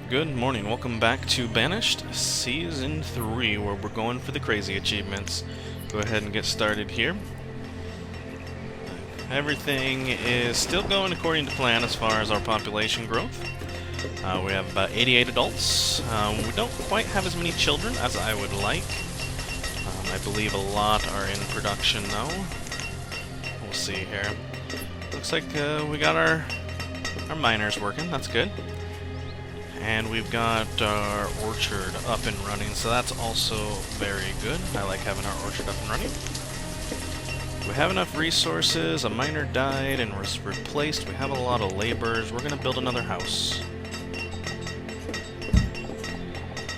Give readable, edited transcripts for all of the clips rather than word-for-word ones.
Good morning, welcome back to Banished Season 3, where we're going for the crazy achievements. Go ahead and get started here. Everything is still going according to plan as far as our population growth. We have about 88 adults. We don't quite have as many children as I would like. I believe a lot are in production though. We'll see here. Looks like we got our miners working, that's good. And we've got our orchard up and running, so that's also very good. I like having our orchard up and running. We have enough resources. A miner died and was replaced. We have a lot of laborers. We're going to build another house.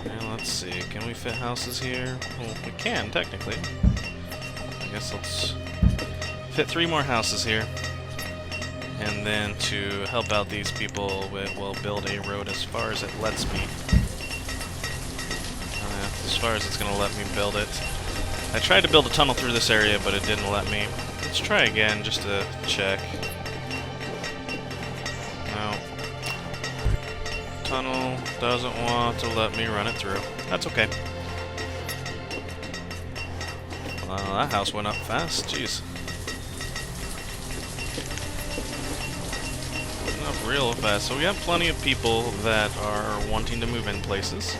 And let's see, can we fit houses here? Well, we can, technically. I guess let's fit 3 more houses here. And then to help out these people, we'll build a road as far as it lets me. As far as it's going to let me build it. I tried to build a tunnel through this area, but it didn't let me. Let's try again, just to check. No. Tunnel doesn't want to let me run it through. That's okay. That house went up fast, jeez. Real fast. So we have plenty of people that are wanting to move in places.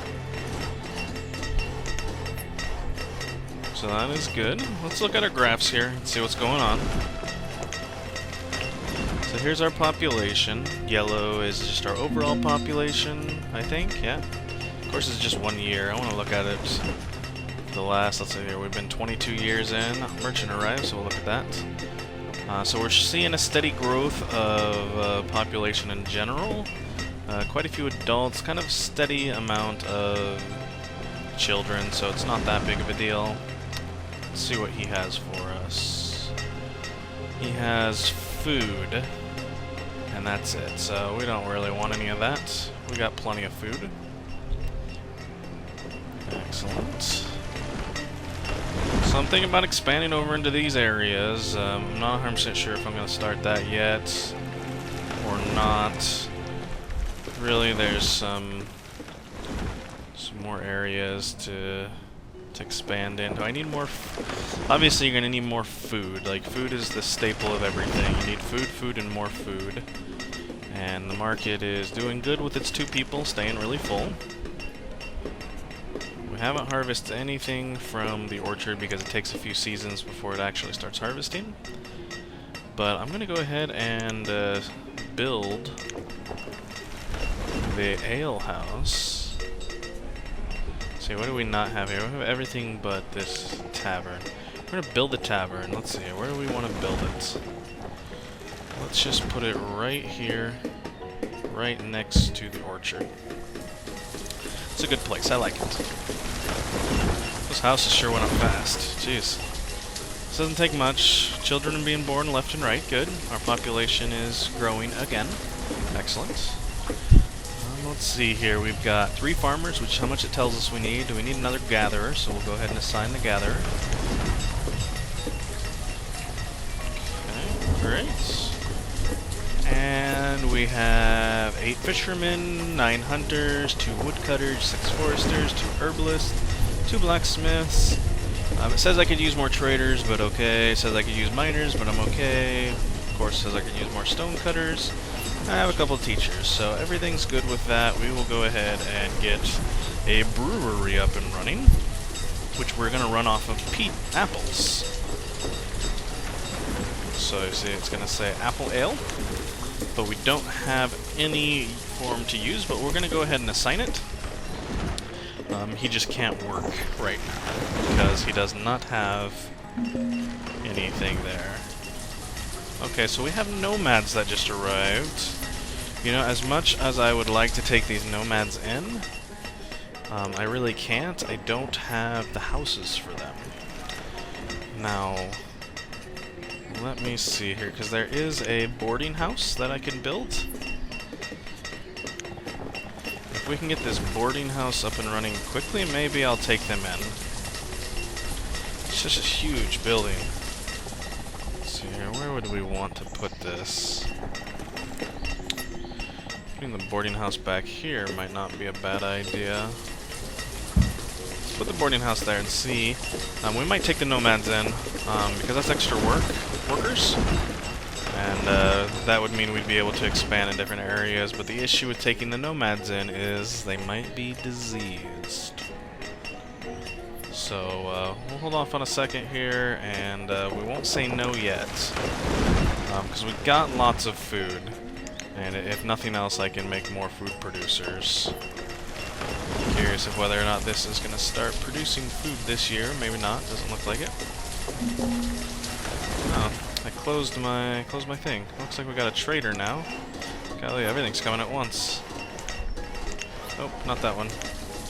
So that is good. Let's look at our graphs here and see what's going on. So here's our population. Yellow is just our overall population, I think, yeah. Of course it's just 1 year. I want to look at it the last, let's see here, we've been 22 years in. Merchant arrived, so we'll look at that. So we're seeing a steady growth of population in general. Quite a few adults, kind of steady amount of children, so it's not that big of a deal. Let's see what he has for us. He has food, and that's it. So we don't really want any of that. We got plenty of food. Excellent. So I'm thinking about expanding over into these areas. I'm not 100% sure if I'm going to start that yet or not. Really, there's some more areas to expand into. I need more. Obviously, you're going to need more food. Like, food is the staple of everything. You need food, food, and more food. And the market is doing good with its 2 people, staying really full. Haven't harvested anything from the orchard because it takes a few seasons before it actually starts harvesting. But I'm gonna go ahead and build the ale house. Let's see, what do we not have here? We have everything but this tavern. We're gonna build the tavern. Let's see, where do we want to build it? Let's just put it right here, right next to the orchard. It's a good place, I like it. Those houses sure went up fast. Jeez. This doesn't take much. Children are being born left and right. Good. Our population is growing again. Excellent. Let's see here. We've got 3 farmers, which is how much it tells us we need. Do we need another gatherer? So we'll go ahead and assign the gatherer. Okay, great. And we have 8 fishermen, 9 hunters, 2 woodcutters, 6 foresters, 2 herbalists, 2 blacksmiths. It says I could use more traders, but okay. It says I could use miners, but I'm okay. Of course, it says I could use more stone cutters. I have a couple of teachers, so everything's good with that. We will go ahead and get a brewery up and running, which we're going to run off of peat apples. So you see it's going to say apple ale, but we don't have any form to use, but we're going to go ahead and assign it. He just can't work right now because he does not have anything there. Okay, so we have nomads that just arrived. You know, as much as I would like to take these nomads in, I really can't. I don't have the houses for them. Now, let me see here, because there is a boarding house that I can build. If we can get this boarding house up and running quickly, maybe I'll take them in. It's just a huge building. Let's see here, where would we want to put this? Putting the boarding house back here might not be a bad idea. Let's put the boarding house there and see. We might take the nomads in, because that's extra workers. And that would mean we'd be able to expand in different areas, but the issue with taking the nomads in is they might be diseased. So we'll hold off on a second here, and we won't say no yet, because we've got lots of food, and if nothing else I can make more food producers. I'm curious of whether or not this is going to start producing food this year. Maybe not, doesn't look like it. Oh. I closed my thing. Looks like we got a trader now. Golly, everything's coming at once. Oh, not that one.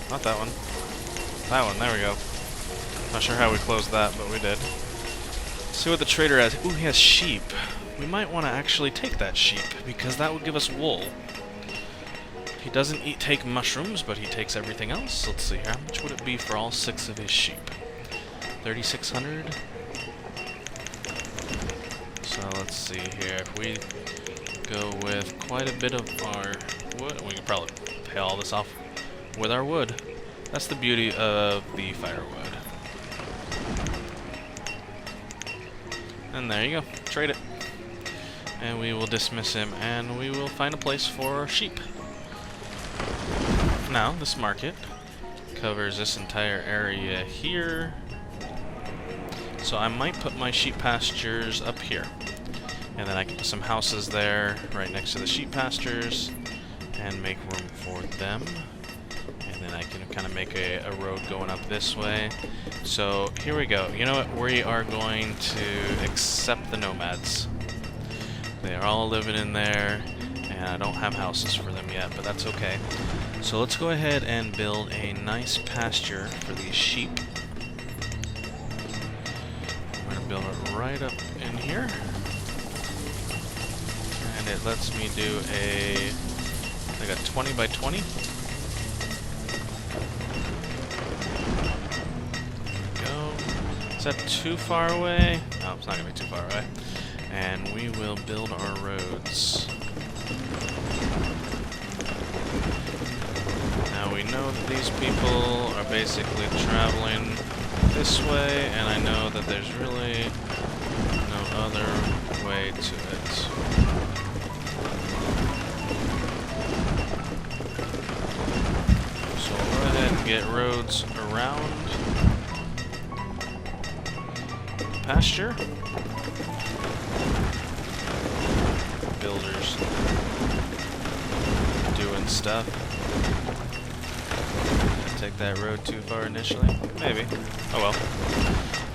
Not that one. That one, there we go. Not sure how we closed that, but we did. Let's see what the trader has. Ooh, he has sheep. We might want to actually take that sheep, because that would give us wool. He doesn't take mushrooms, but he takes everything else. Let's see, how much would it be for all 6 of his sheep? 3,600? So let's see here, if we go with quite a bit of our wood, we could probably pay all this off with our wood. That's the beauty of the firewood. And there you go, trade it. And we will dismiss him, and we will find a place for our sheep. Now, this market covers this entire area here. So I might put my sheep pastures up here. And then I can put some houses there, right next to the sheep pastures, and make room for them. And then I can kind of make a road going up this way. So here we go. You know what? We are going to accept the nomads. They are all living in there, and I don't have houses for them yet, but that's okay. So let's go ahead and build a nice pasture for these sheep. I'm going to build it right up in here. And it lets me do like a 20 by 20. There we go. Is that too far away? No, it's not going to be too far away. And we will build our roads. Now we know that these people are basically traveling this way, and I know that there's really no other way to it. So we'll go ahead and get roads around the pasture. Builders doing stuff. Take that road too far initially? Maybe. Oh well.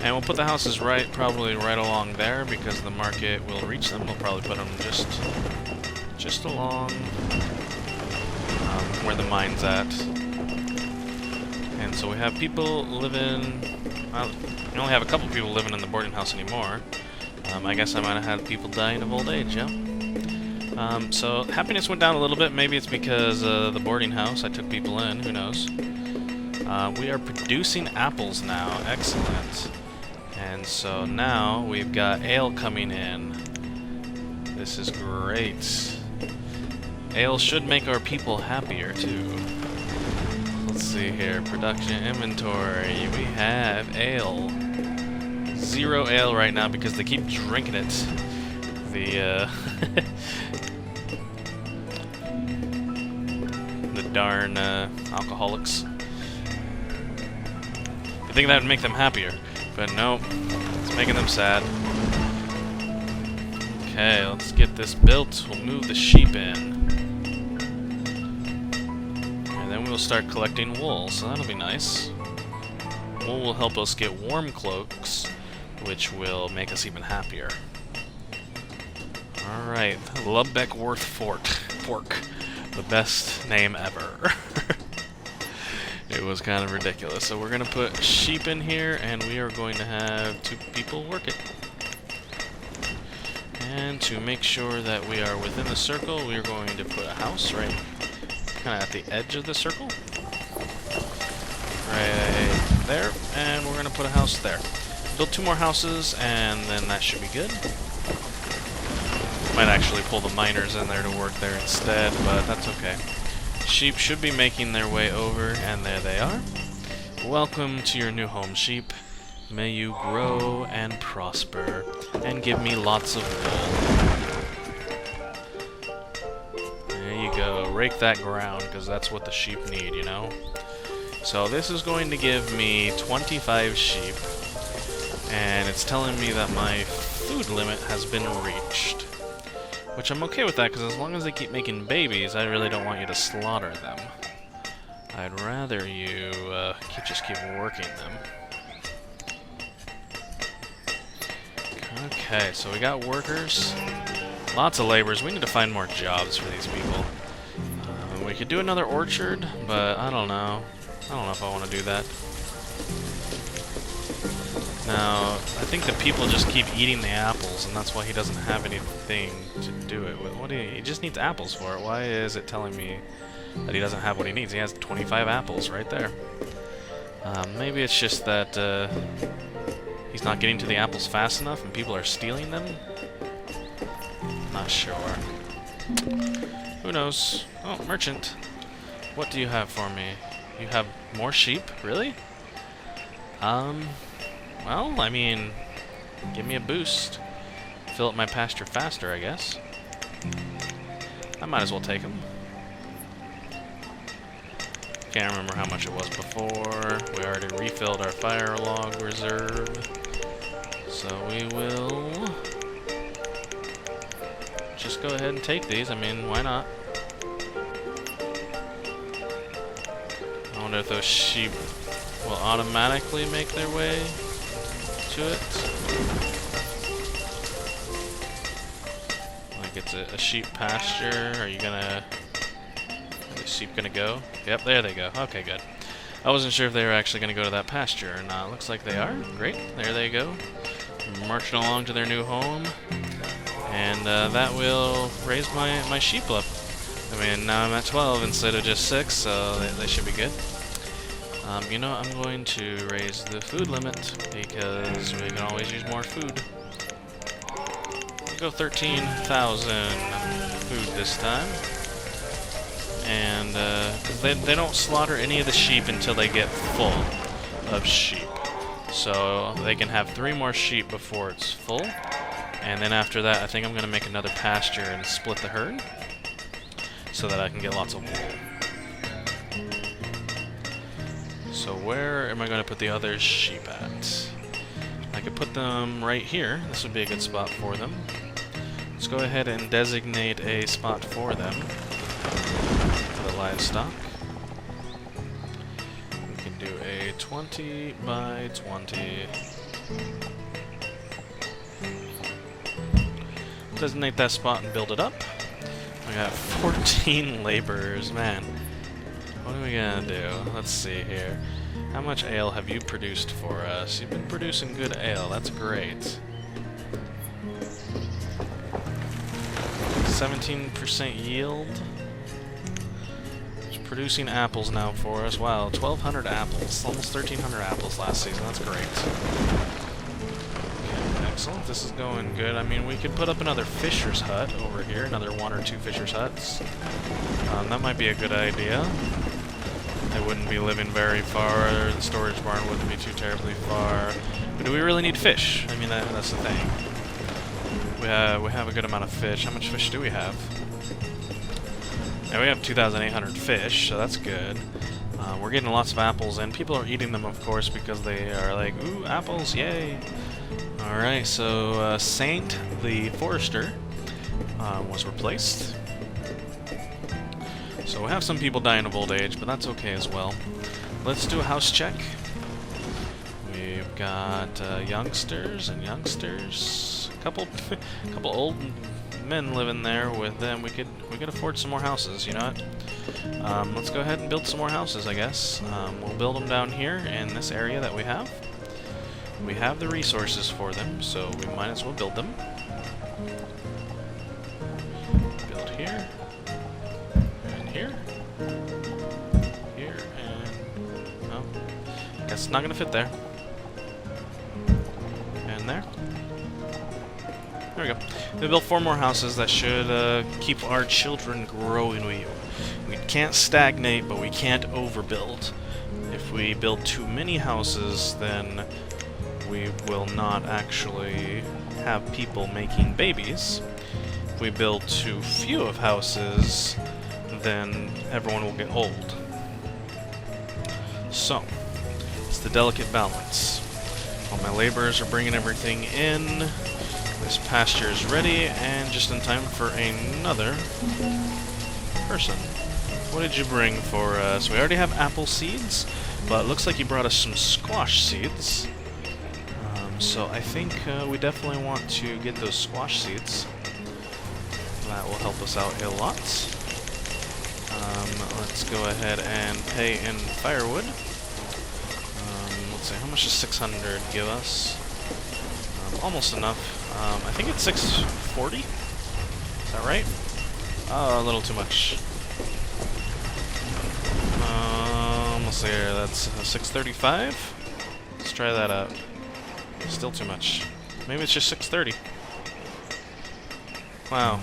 And we'll put the houses probably right along there, because the market will reach them. We'll probably put them just along where the mine's at. And so we have people living. We only have a couple people living in the boarding house anymore. I guess I might have had people dying of old age, yeah? So happiness went down a little bit. Maybe it's because the boarding house, I took people in, who knows. We are producing apples now, excellent. And so now we've got ale coming in. This is great. Ale should make our people happier too. Let's see here, production inventory. We have ale. 0 ale right now because they keep drinking it. The the darn alcoholics. I think that would make them happier, but nope, it's making them sad. Okay, let's get this built. We'll move the sheep in, and then we'll start collecting wool. So that'll be nice. Wool will help us get warm cloaks, which will make us even happier. Alright, Lubbeckworth Pork. The best name ever. It was kind of ridiculous. So we're going to put sheep in here, and we are going to have 2 people work it. And to make sure that we are within the circle, we are going to put a house right kind of at the edge of the circle. Right there, and we're going to put a house there. Build 2 more houses, and then that should be good. Might actually pull the miners in there to work there instead, but that's okay. Sheep should be making their way over, and there they are. Welcome to your new home, sheep. May you grow and prosper, and give me lots of wool. There you go. Rake that ground, because that's what the sheep need, you know? So this is going to give me 25 sheep, and it's telling me that my food limit has been reached. Which I'm okay with that, because as long as they keep making babies, I really don't want you to slaughter them. I'd rather you just keep working them. Okay, so we got workers. Lots of laborers. We need to find more jobs for these people. We could do another orchard, but I don't know. I don't know if I want to do that. Now, I think the people just keep eating the apples, and that's why he doesn't have anything to do it with. What do he just needs apples for it. Why is it telling me that he doesn't have what he needs? He has 25 apples right there. Maybe it's just that he's not getting to the apples fast enough and people are stealing them? Not sure. Who knows? Oh, merchant. What do you have for me? You have more sheep? Really? Well, I mean, give me a boost. Fill up my pasture faster, I guess. I might as well take them. Can't remember how much it was before. We already refilled our fire log reserve. So we will just go ahead and take these. I mean, why not? I wonder if those sheep will automatically make their way to it. Like it's a sheep pasture. Are the sheep gonna go? Yep, there they go. Okay, good. I wasn't sure if they were actually gonna go to that pasture or not. Looks like they are. Great. There they go. Marching along to their new home. And that will raise my sheep up. I mean, now I'm at 12 instead of just 6, so they should be good. You know, I'm going to raise the food limit because we can always use more food. We'll go 13,000 food this time. And they don't slaughter any of the sheep until they get full of sheep. So they can have 3 more sheep before it's full. And then after that, I think I'm going to make another pasture and split the herd so that I can get lots of wool. So where am I going to put the other sheep at? I could put them right here. This would be a good spot for them. Let's go ahead and designate a spot for them. For the livestock. We can do a 20 by 20. Designate that spot and build it up. We got 14 laborers, man. What are we gonna do? Let's see here. How much ale have you produced for us? You've been producing good ale, that's great. 17% yield. It's producing apples now for us. Wow, 1,200 apples. Almost 1,300 apples last season, that's great. Excellent, this is going good. I mean, we could put up another fisher's hut over here, another 1 or 2 fisher's huts. That might be a good idea. They wouldn't be living very far, the storage barn wouldn't be too terribly far. But do we really need fish? I mean, that's the thing. We have a good amount of fish. How much fish do we have? Yeah, we have 2,800 fish, so that's good. We're getting lots of apples, and people are eating them, of course, because they are like, ooh, apples, yay! Alright, so Saint the Forester was replaced. So we have some people dying of old age, but that's okay as well. Let's do a house check. We've got youngsters and youngsters. A couple old men living there with them. We could afford some more houses, you know what? Let's go ahead and build some more houses, I guess. We'll build them down here in this area that we have. We have the resources for them, so we might as well build them. Build here. And here. Here, and... oh. Guess it's not gonna fit there. And there. There we go. We built 4 more houses that should keep our children growing. We can't stagnate, but we can't overbuild. If we build too many houses, then we will not actually have people making babies. If we build too few of houses, then everyone will get old. So, it's the delicate balance. All my laborers are bringing everything in. This pasture is ready, and just in time for another person. What did you bring for us? We already have apple seeds, but it looks like you brought us some squash seeds. So I think we definitely want to get those squash seeds. That will help us out a lot. Let's go ahead and pay in firewood. Let's see, how much does 600 give us? Almost enough. I think it's 640. Is that right? Oh, a little too much. Let's see here, that's 635. Let's try that out. Still too much. Maybe it's just 630. Wow.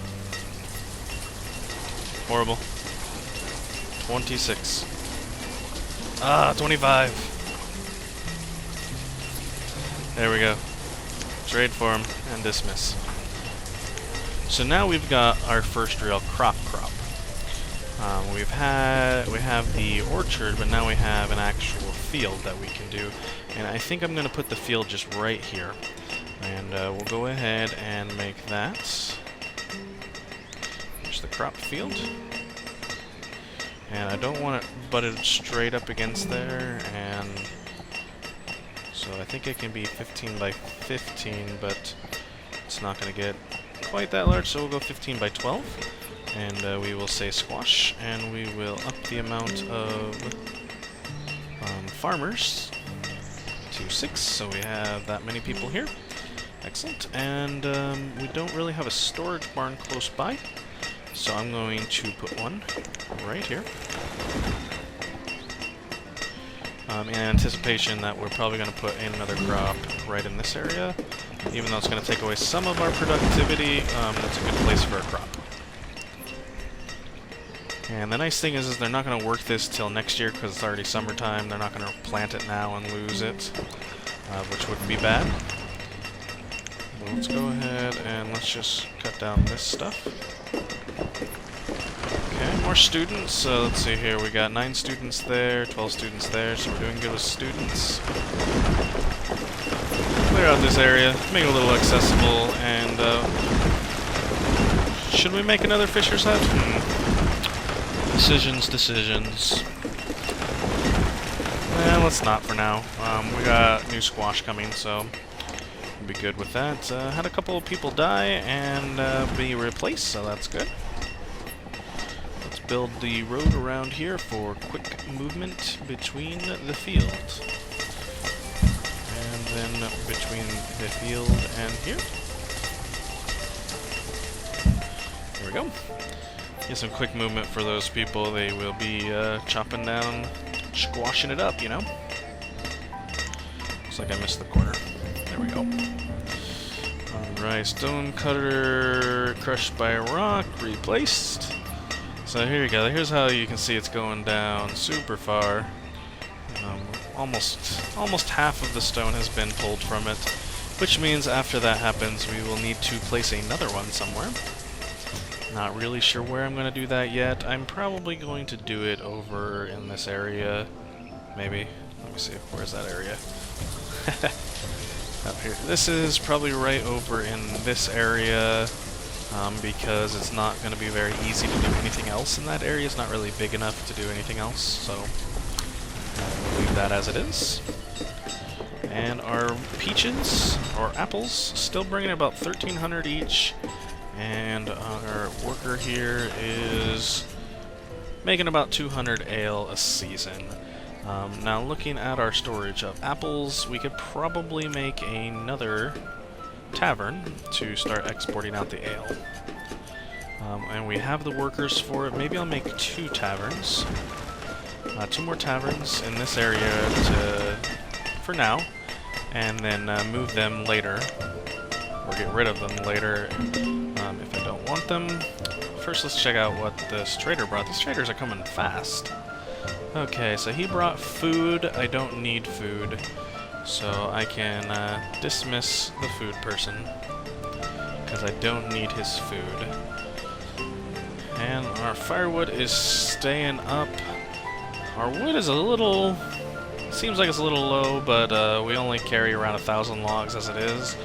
Horrible. 26. 25. There we go. Trade for him and dismiss. So now we've got our first real crop. We have the orchard, but now we have an actual field that we can do. And I think I'm going to put the field just right here. And we'll go ahead and make that. Here's the crop field. And I don't want it butted straight up against there, and so I think it can be 15 by 15, but it's not going to get quite that large, so we'll go 15 by 12. And we will say squash, and we will up the amount of farmers to 6, so we have that many people here. Excellent. And we don't really have a storage barn close by, so I'm going to put one right here. In anticipation that we're probably going to put in another crop right in this area. Even though it's going to take away some of our productivity, that's a good place for a crop. And the nice thing is they're not going to work this till next year because it's already summertime. They're not going to plant it now and lose it, which would be bad. But let's go ahead and let's just cut down this stuff. Okay, more students. So let's see here. We got 9 students there, 12 students there, so we're doing good with students. Clear out this area, make it a little accessible, and should we make another fisher's hut? Decisions. Let's not for now. We got new squash coming, so we'll be good with that. Had a couple of people die and be replaced, so that's good. Let's build the road around here for quick movement between the field. And then between the field and here. There we go. Get some quick movement for those people. They will be chopping down, squashing it up, you know? Looks like I missed the corner. There we go. Alright, stone cutter crushed by a rock, replaced. So here you go. Here's how you can see it's going down super far. Almost half of the stone has been pulled from it, which means after that happens, we will need to place another one somewhere. Not really sure where I'm going to do that yet. I'm probably going to do it over in this area. Maybe. Let me see. Where's that area? Up here. This is probably right over in this area because it's not going to be very easy to do anything else in that area. It's not really big enough to do anything else, so we'll leave that as it is. And our peaches, or apples, still bringing about 1,300 each. And our worker here is making about 200 ale a season. Now looking at our storage of apples, we could probably make another tavern to start exporting out the ale. And we have the workers for it. Maybe I'll make 2 taverns. 2 more taverns in this area for now, and then move them later. or get rid of them later if I don't want them. First, let's check out what this trader brought. These traders are coming fast. Okay, so he brought food. I don't need food, so I can dismiss the food person because I don't need his food. And our firewood is staying up. Our wood is a little... seems like it's a little low, but we only carry around 1,000 logs as it is,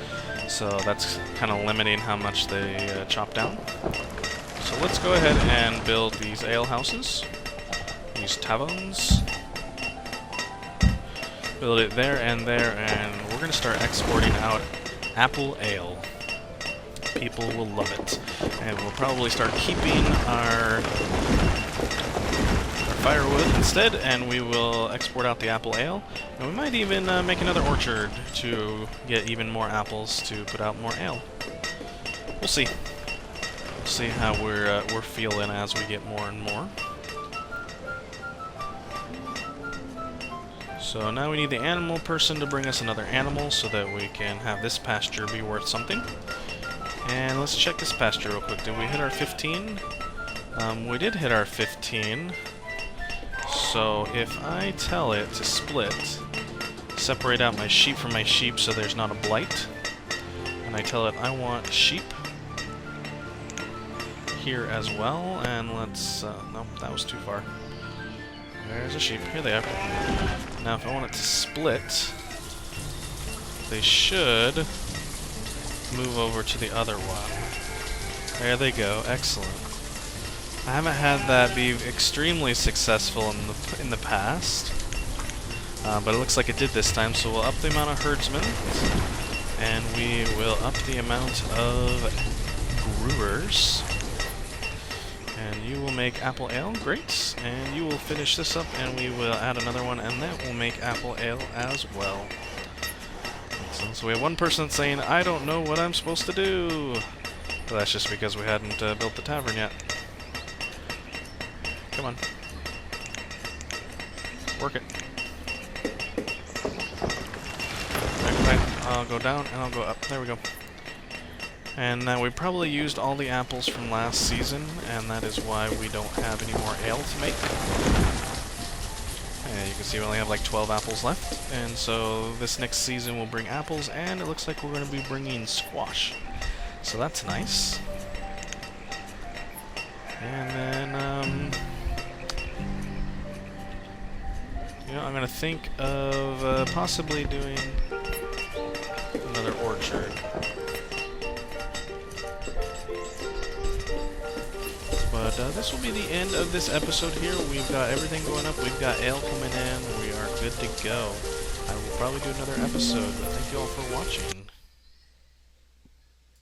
so that's kind of limiting how much they chop down. So let's go ahead and build these ale houses, these taverns. Build it there, and we're going to start exporting out apple ale. People will love it. And we'll probably start keeping our firewood instead, and we will export out the apple ale. And we might even make another orchard to get even more apples to put out more ale. We'll see. We'll see how we're feeling as we get more and more. So now we need the animal person to bring us another animal so that we can have this pasture be worth something. And let's check this pasture real quick. Did we hit our 15? We did hit our 15. So if I tell it to split, separate out my sheep from my sheep so there's not a blight, and I tell it I want sheep here as well, and let's, nope, that was too far. There's a sheep. Here they are. Now if I want it to split, they should move over to the other one. There they go. Excellent. I haven't had that be extremely successful in the past, but it looks like it did this time, so we'll up the amount of herdsmen, and we will up the amount of brewers. And you will make apple ale, great, and you will finish this up, and we will add another one, and that will make apple ale as well. So we have one person saying, I don't know what I'm supposed to do. But that's just because we hadn't built the tavern yet. Come on. Work it. Okay, I'll go down and I'll go up. There we go. And now we probably used all the apples from last season, and that is why we don't have any more ale to make. And you can see we only have like 12 apples left, and so this next season will bring apples, and it looks like we're going to be bringing squash. So that's nice. And then, you know, I'm going to think of possibly doing another orchard. But this will be the end of this episode here. We've got everything going up. We've got ale coming in. We are good to go. I will probably do another episode, but thank you all for watching.